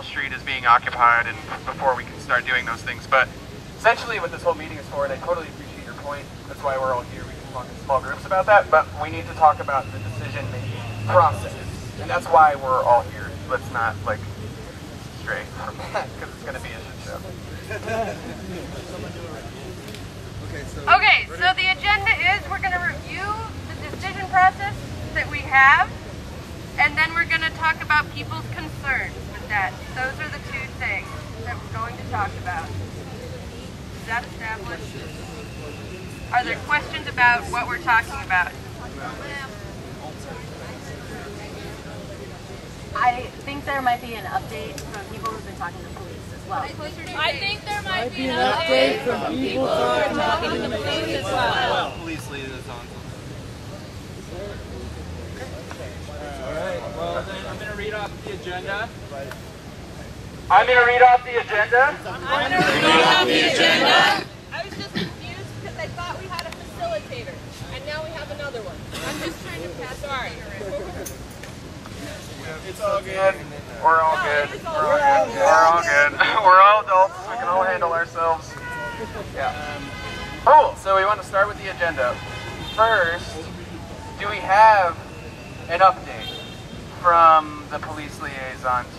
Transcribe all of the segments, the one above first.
Street is being occupied and before we can start doing those things. But essentially what this whole meeting is for, and I totally appreciate your point, that's why we're all here, we can talk in small groups about that, but we need to talk about the decision-making process. And that's why we're all here. Let's not, like, stray from that, because it's going to be a shit show. Okay, so the agenda is we're going to review the decision process that we have, and then we're going to talk about people's concerns with that. Those are the two things that we're going to talk about. Is that established? Are there questions about what we're talking about? I think there might be an update from people who've been talking to police as well. I think there might be an update from people who are talking to the police as well. Police leaders on. Alright, well then I'm going to read off the agenda. I'm going to read off the agenda. I was just confused because I thought we had a facilitator, and now we have another one. I'm just trying to pass. Sorry. It's all good. We're all good. We're all good. We're all adults. We can all handle ourselves. Yeah. Cool. So we want to start with the agenda. First, do we have an update from the police liaison team?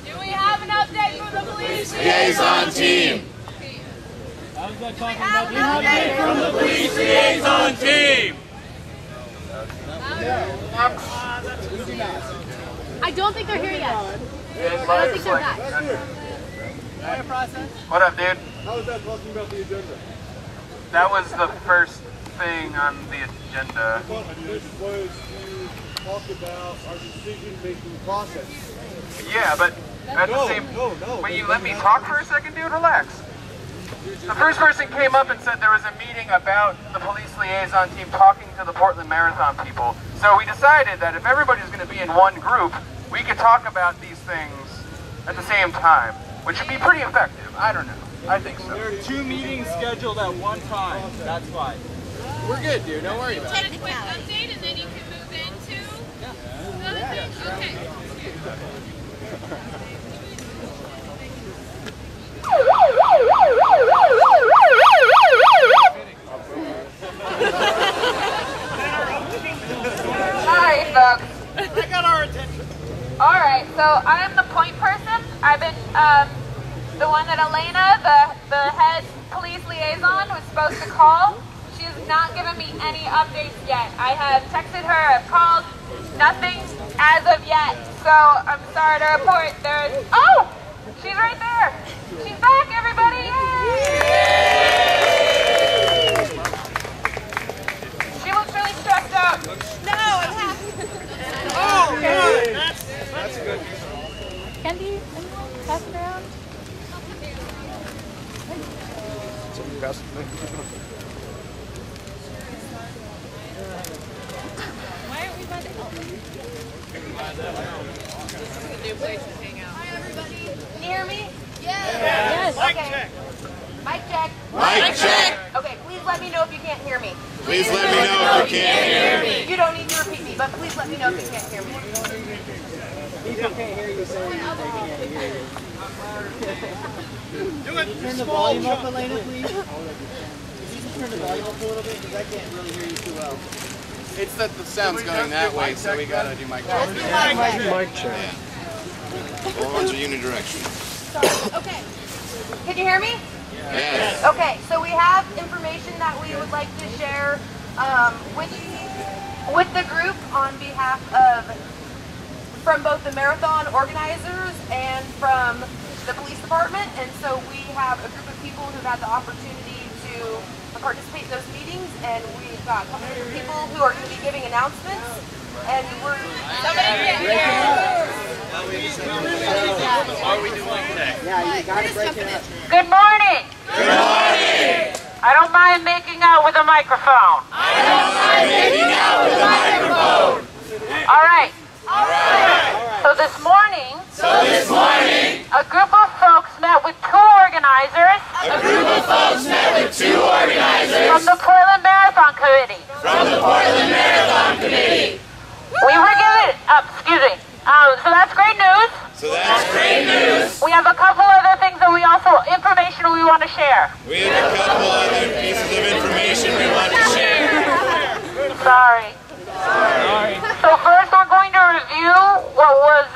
Do we have an update from the police liaison team? From the police liaison team! I don't think they're here yet. I don't think they're back. What up, dude? How is that talking about the agenda? That was the first thing on the agenda. This was to talk about our decision-making process. Yeah, but at the same... Wait, you let me talk for a second, dude? Relax. The first person came up and said there was a meeting about the police liaison team talking to the Portland Marathon people. So we decided that if everybody's going to be in one group, we could talk about these things at the same time, which would be pretty effective. I don't know. I think so. There are 2 meetings scheduled at one time. That's why. We're good, dude. Don't worry about it. Take a quick update, and then you can move into other things. Okay. Alright, folks. They got our attention. Alright, so I am the point person. I've been the one that Elena, the head police liaison, was supposed to call. She has not given me any updates yet. I have texted her, I've called, nothing as of yet. So I'm sorry to report there's... Oh! She's right there! She's back, everybody! Yay! She looks really stressed out. No, I'm happy. Oh, good. That's good. Candy, pass it around. Why aren't we by the help? This is a new place to hang out. Hi, everybody. Can you hear me? Yes. Mic Okay. check. Mic check. Mic check! Okay, please let me know if you can't hear me. Please let me know if you can't hear me. You don't need to repeat me, but please let me know if you can't hear me. People can't hear you saying they can't hear you. Do it. Turn the volume up, Elena, please. Could you just turn the volume up a little bit, because I can't really hear you too well. It's that the sound's going that way, so we gotta do mic check. Mic check. All runs are unidirectional. Okay. Can you hear me? Yes. Okay, so we have information that we would like to share with the group on behalf of, from both the marathon organizers and from the police department. And so we have a group of people who've had the opportunity to participate in those meetings, and we've got a couple of people who are going to be giving announcements. And we're... Somebody can hear. What are we doing today? Yeah, you gotta break it up. Good morning! Good morning! I don't mind making out with a microphone. Making out with a microphone. All right. So this morning, a group of folks met with 2 organizers from the Portland Marathon Committee. We were given, excuse me, so that's great news. So that's great have a couple other things that information we want to share. We have a couple other pieces of information we want to share. Sorry. So first we're going to review what was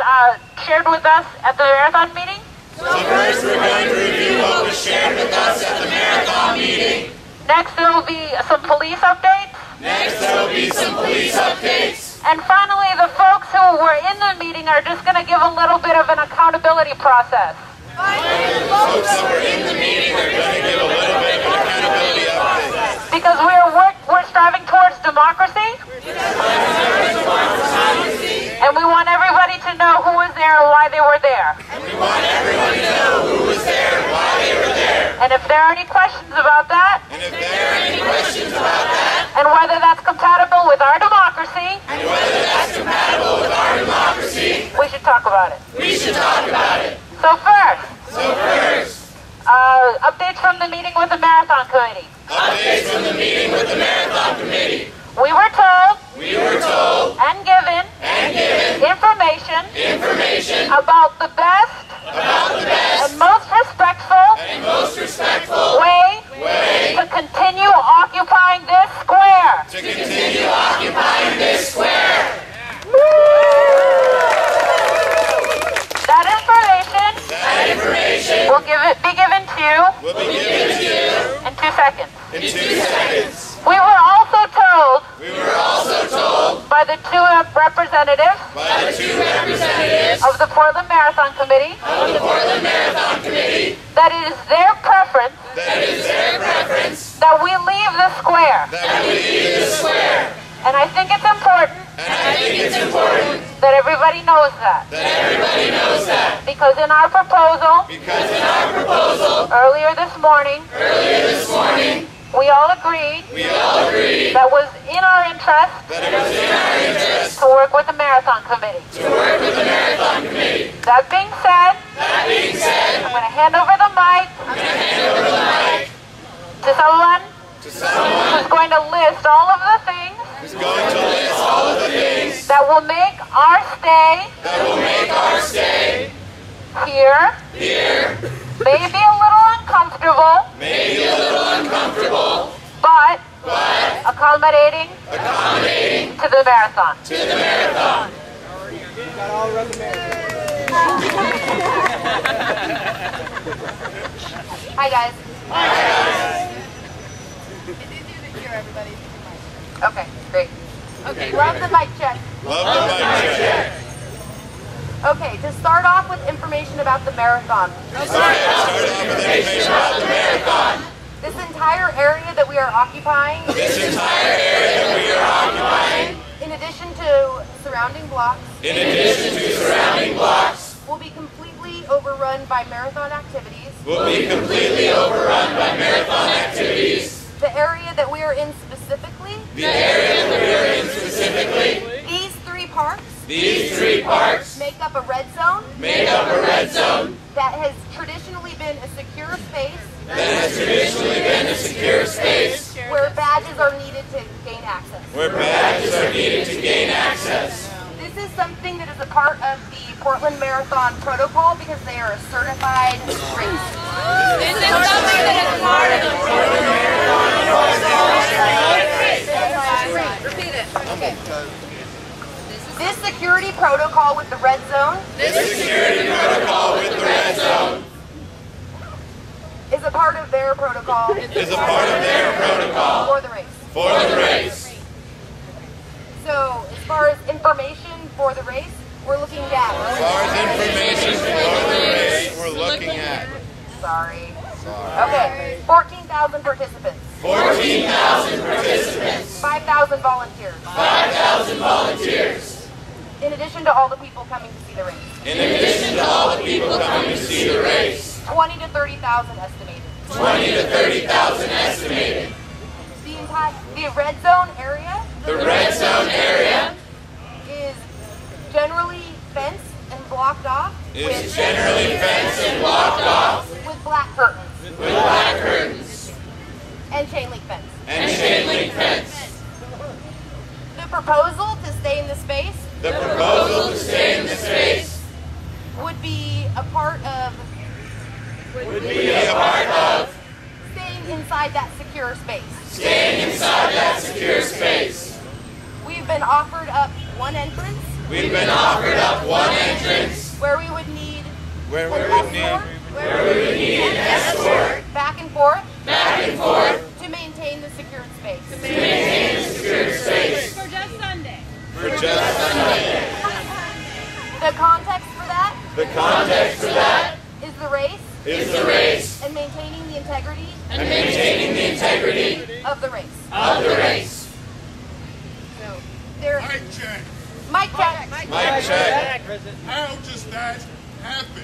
shared with us at the marathon meeting. So first we're going to review what was shared with us at the marathon meeting. Next there will be some police updates. Next there will be some police updates. And finally, the folks who were in the meeting are just going to give a little bit of an accountability process. The folks that were in the meeting are going to give a little bit of an accountability update. Because we're striving towards democracy. And we want everybody to know who was there and why they were there. And we want everyone to know who was there and why they were there. And if there are any questions about that, And if there are any questions about that, and whether that's compatible with our democracy, and whether that's compatible with our democracy, we should talk about it. we should talk about it. So first, So updates from the meeting with the Marathon Committee. updates from the meeting with the Marathon Committee. We were told and given information about the best and most respectful way to continue occupying this square. To continue occupying this square. That information will be given to you Will be given to you in 2 seconds. in 2 seconds. We were also told We were also told by the 2 representatives by the 2 representatives of the Portland Marathon Committee of the Portland Marathon Committee that it is their preference that it is their preference that we leave the square. that we leave the square. And I think it's important And I think it's important that everybody knows that. that everybody knows that. Because in our proposal Because in our proposal earlier this morning, we all agreed that was in our interest that it was in our interest to work with the Marathon Committee. to work with the Marathon Committee. That being said, I'm going to hand over the mic to someone who's going to list all of the things Who's going to list all of the things that will make our stay that will make our stay here maybe a little uncomfortable, maybe a little uncomfortable, but accommodating to the marathon. to the marathon. Got all run the marathon. Hi guys. It's easier to hear everybody. Okay, great. Okay, Love the mic check. Love the mic check. Okay, to start off with information about the marathon. Start off with information about the marathon. This entire area that we are occupying, This entire area that we are occupying, in addition to surrounding blocks, in addition to surrounding blocks, will be completely overrun by marathon activities. will be completely overrun by marathon activities. The area that we are in specifically, The area that we are in specifically, these 3 parks these 3 parks make up a red zone make up a red zone that has traditionally been a secure space that has traditionally been a secure space where badges are needed to gain access. where badges are needed to gain access. This is something that is a part of the Portland Marathon Protocol because they are a certified race. Is it something that is part of the Portland Marathon? Repeat it. Okay. This security protocol with the red zone This security protocol with the red zone is a part of their protocol is a part of their protocol for the race. for the race. So, as far as information for the race, we're looking As at. far as information for the race, we're looking at Sorry. Okay, 14,000 participants, 14,000 participants, 5,000 volunteers, 5,000 volunteers, in addition to all the people coming to see the race. in addition to all the people coming to see the race. 20 to 30,000 estimated. 20 to 30,000 estimated. The red zone area The red zone area is generally fenced and blocked off is generally fenced and blocked off with black curtains with black curtains and chain link fence. and chain link fence. The proposal to stay in the space The proposal to stay in the space would be a part of would be a part of staying inside that secure space. staying inside that secure space. We've been offered up one entrance We've been offered up one entrance where we would need where we an would need an escort back and forth to maintain the secured space. to maintain the secure space For just Sunday. for just Sunday. The context for that The context for that is the race is the race and maintaining the integrity and maintaining the integrity of the race. of the race. So there. Mic check. Mic check. Mic check. How does that happen?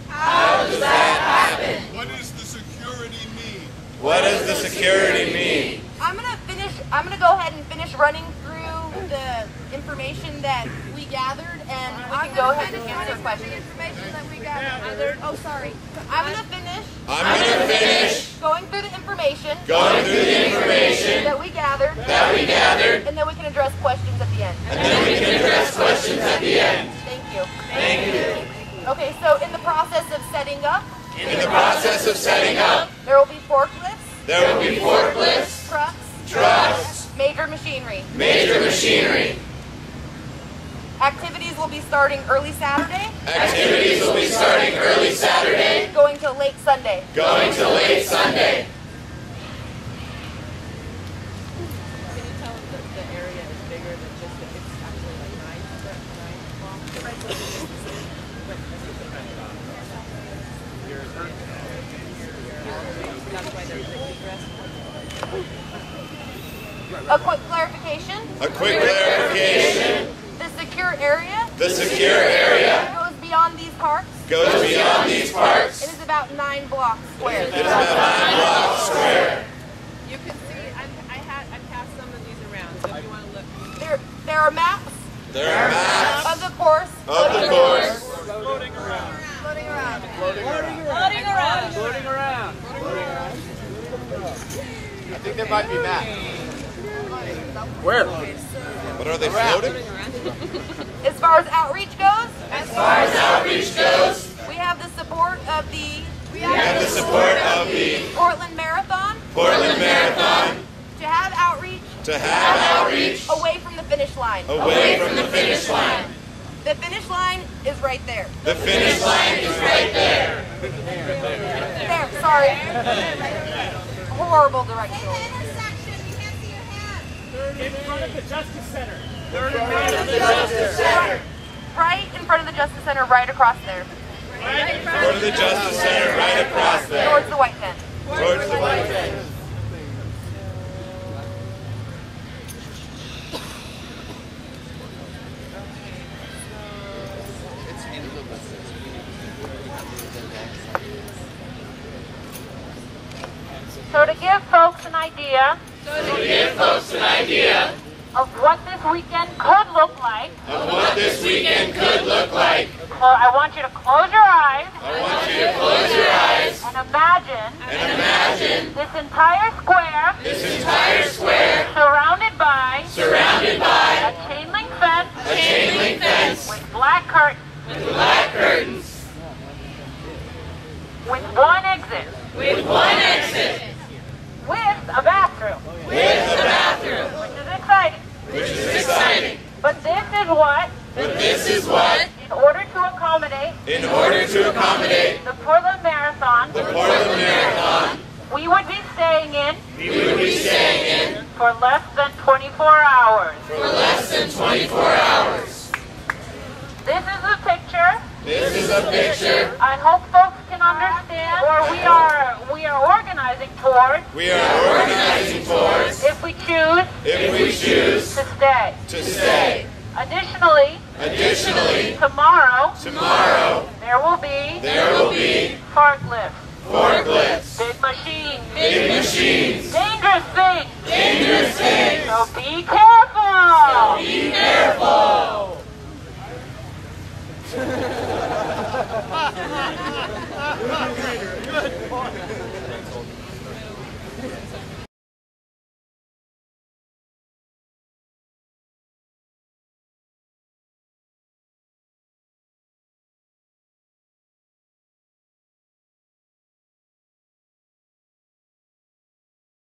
How does that happen? What does the security mean? What does the security mean? I'm gonna go ahead and finish running through the information that we gathered, and we can go ahead and answer questions. Information that we gathered. Oh, sorry. I'm gonna finish going through the information going through the information that we gathered, and then we can address questions at the end. then we can address questions at the end. Thank you. Thank you. Okay, so in the process of setting up, In the process of setting up, there will be forklifts, there will be forklifts, trucks, major machinery. major machinery. Activities will be starting early Saturday, Activities will be starting early Saturday, going till late Sunday. going to late Sunday. Can you tell them that the area is bigger than just it's actually like 9 blocks? That's why there's the egress. A quick clarification, A quick clarification, the secure area the secure area goes beyond these parks goes beyond these parks. and is about 9 blocks square. It is about 9 blocks square. You can see I passed some of these around, so if you want to look. There are maps There are maps of the course of the course floating around. Floating around. I think there might be maps. Where? What are they floating? As far as outreach goes, we have the support of the We have the support of the Portland Marathon Portland Marathon to have outreach to have outreach away from the finish line. away from the finish line. The finish line is right there. The finish line is right there. There, sorry. Horrible direction. In front of the Justice Center. Right in front of the Justice Center, right across there. Go to the Justice Center right across there. Towards the white tent. Towards the white tent. So to give folks an idea of what this weekend could look like, Of what this weekend could look like. I want you to close your eyes I want you to close your eyes and imagine and imagine this entire square this entire square surrounded by surrounded by a chain link fence a chain link fence with black curtains with black curtains with one exit with one exit with a bathroom, with a bathroom, which is exciting. which is exciting. But this is what, But this is what, in order to accommodate in order to accommodate the Portland Marathon, the Portland Marathon, we would be staying in we would be staying in for less than 24 hours. for less than 24 hours. This is a picture This is a picture I hope folks can understand, or we are organizing towards, we are organizing towards if we choose if we choose to stay. to stay. Additionally, tomorrow there will be forklifts, big machines, dangerous things. So be careful.